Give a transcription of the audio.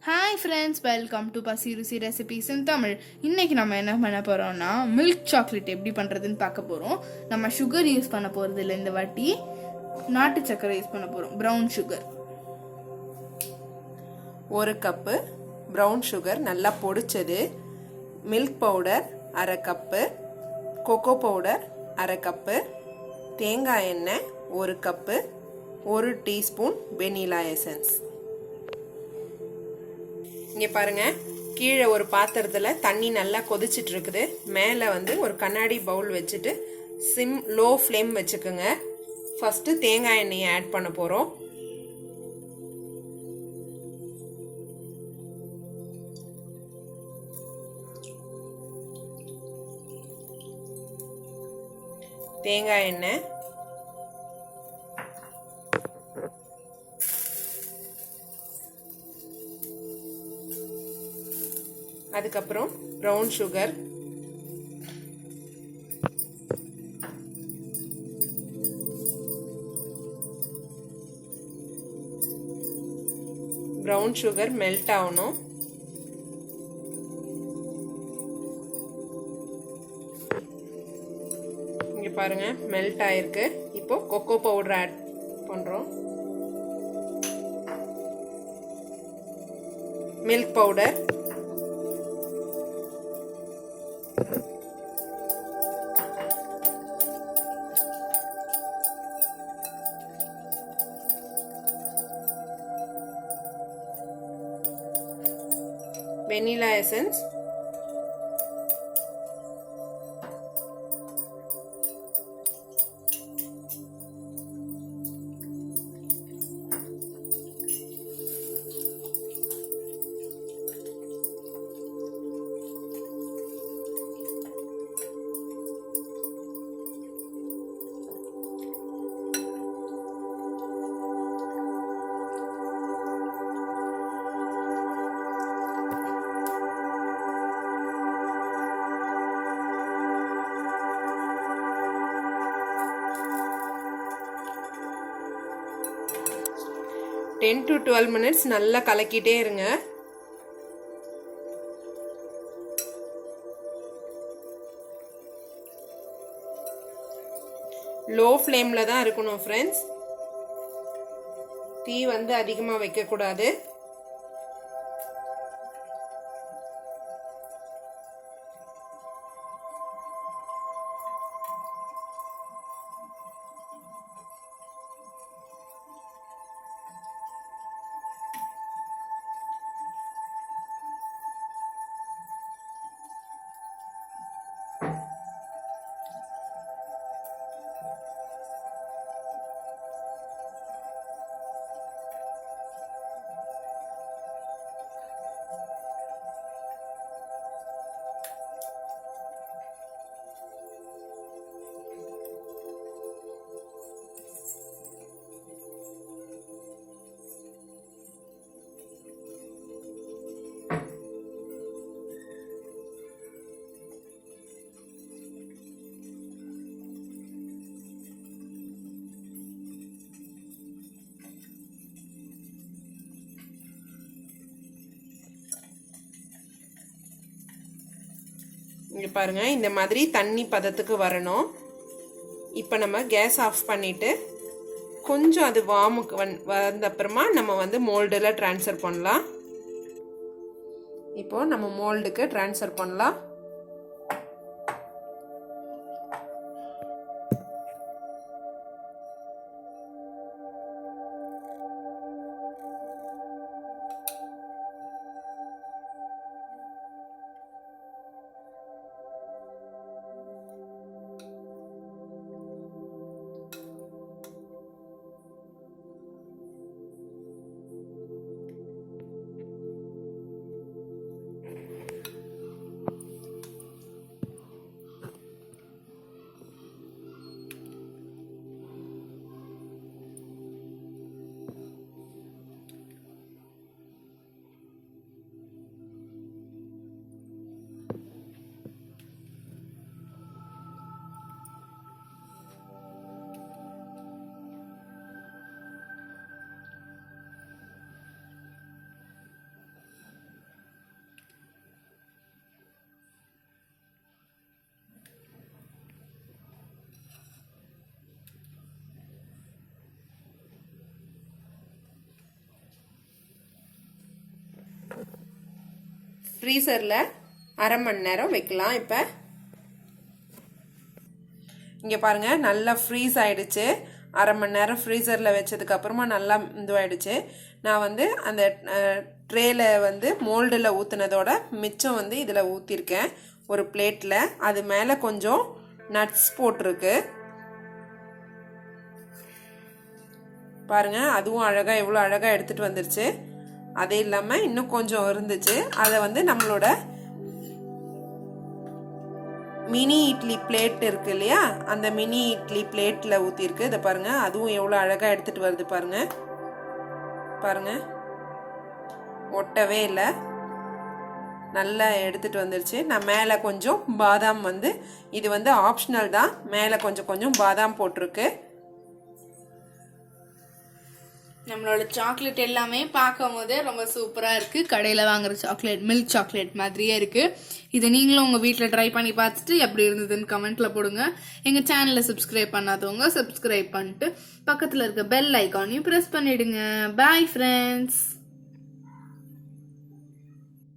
Hi friends, welcome to பசி ருசி recipes இன் தமிழ். இன்னைக்கு நம்ம என்ன பண்ண போறோம்னா மில்க் சாக்லேட் எப்படி பண்றதுன்னு பார்க்க போறோம். நம்ம சுகர் யூஸ் பண்ண போறது இல்லை, இந்த வாட்டி நாட்டு சக்கரை யூஸ் பண்ண போறோம். ப்ரௌன் சுகர் ஒரு கப்பு ப்ரௌன் சுகர் நல்லா பொடிச்சது, மில்க் பவுடர் அரை கப்பு, கொக்கோ பவுடர் அரை கப்பு, தேங்காய் எண்ணெய் ஒரு கப்பு, ஒரு டீஸ்பூன் வெனிலா எசன்ஸ். இங்கே பாருங்க, கீழே ஒரு பாத்திரத்தில் தண்ணி நல்லா கொதிச்சிட்டு இருக்குது. மேலே ஒரு கண்ணாடி பவுல் வச்சுட்டு லோ ஃப்ளேம் வச்சுக்கோங்க. ஃபர்ஸ்ட் தேங்காய் எண்ணெயை ஆட் பண்ண போகிறோம். தேங்காய் எண்ணெய், அதுக்கப்புறம் brown sugar, brown sugar melt ஆகணும். இங்க பாருங்க, மெல்ட் ஆயிருக்கு. இப்போ கொக்கோ பவுடர் ஆட் பண்றோம். Milk powder, vanilla essence, ten to 12 minutes நல்லா கலக்கிட்டே இருங்க. லோ ஃப்ளேம்ல தான் இருக்கணும் ஃப்ரெண்ட்ஸ். தீ அதிகமாக வைக்கக்கூடாது. இங்கே பாருங்க, இந்த மாதிரி தண்ணி பதத்துக்கு வரணும். இப்போ நம்ம கேஸ் ஆஃப் பண்ணிட்டு கொஞ்சம் அது வார்முக்கு வந்த அப்புறமா நம்ம மோல்டில் ட்ரான்ஸ்ஃபர் பண்ணலாம். இப்போ நம்ம மோல்டுக்கு ட்ரான்ஸ்ஃபர் பண்ணலாம். ஃப்ரீசரில் அரை மணி நேரம் வைக்கலாம். இப்போ இங்கே பாருங்கள் நல்லா ஃப்ரீஸ் ஆகிடுச்சு. அரை மணி நேரம் ஃப்ரீசரில் வச்சதுக்கப்புறமா நல்லா இதுவாகிடுச்சு. நான் வந்து அந்த ட்ரேயில் வந்து மோல்டில் ஊற்றுனதோட மிச்சம் வந்து இதில் ஊற்றிருக்கேன் ஒரு பிளேட்டில். அது மேலே கொஞ்சம் நட்ஸ் போட்டிருக்கு பாருங்கள். அதுவும் அழகாக எவ்வளோ அழகாக எடுத்துகிட்டு வந்துருச்சு. அது இல்லாமல் இன்னும் கொஞ்சம் இருந்துச்சு. அதை வந்து நம்மளோட மினி இட்லி பிளேட் இருக்கு இல்லையா, அந்த மினி இட்லி பிளேட்டில் ஊற்றிருக்கு. இதை பாருங்கள், அதுவும் எவ்வளோ அழகாக எடுத்துகிட்டு வருது பாருங்கள். பாருங்கள், ஒட்டவே இல்லை, நல்லா எடுத்துகிட்டு வந்துருச்சு. நான் மேலே கொஞ்சம் பாதாம் வந்து இது வந்து ஆப்ஷனல் தான், மேலே கொஞ்சம் கொஞ்சம் பாதாம் போட்டிருக்கு. நம்மளோட சாக்லேட் எல்லாமே பார்க்கும் போதே ரொம்ப சூப்பராக இருக்குது. கடையில் வாங்குற சாக்லேட் மில்க் சாக்லேட் மாதிரியே இருக்குது. இதை நீங்களும் உங்கள் வீட்டில் ட்ரை பண்ணி பார்த்துட்டு எப்படி இருந்ததுன்னு கமெண்ட்டில் போடுங்க. எங்கள் சேனலை சப்ஸ்கிரைப் பண்ணாதவங்க சப்ஸ்கிரைப் பண்ணிட்டு பக்கத்தில் இருக்க பெல் ஐக்கானையும் ப்ரெஸ் பண்ணிவிடுங்க. Bye friends.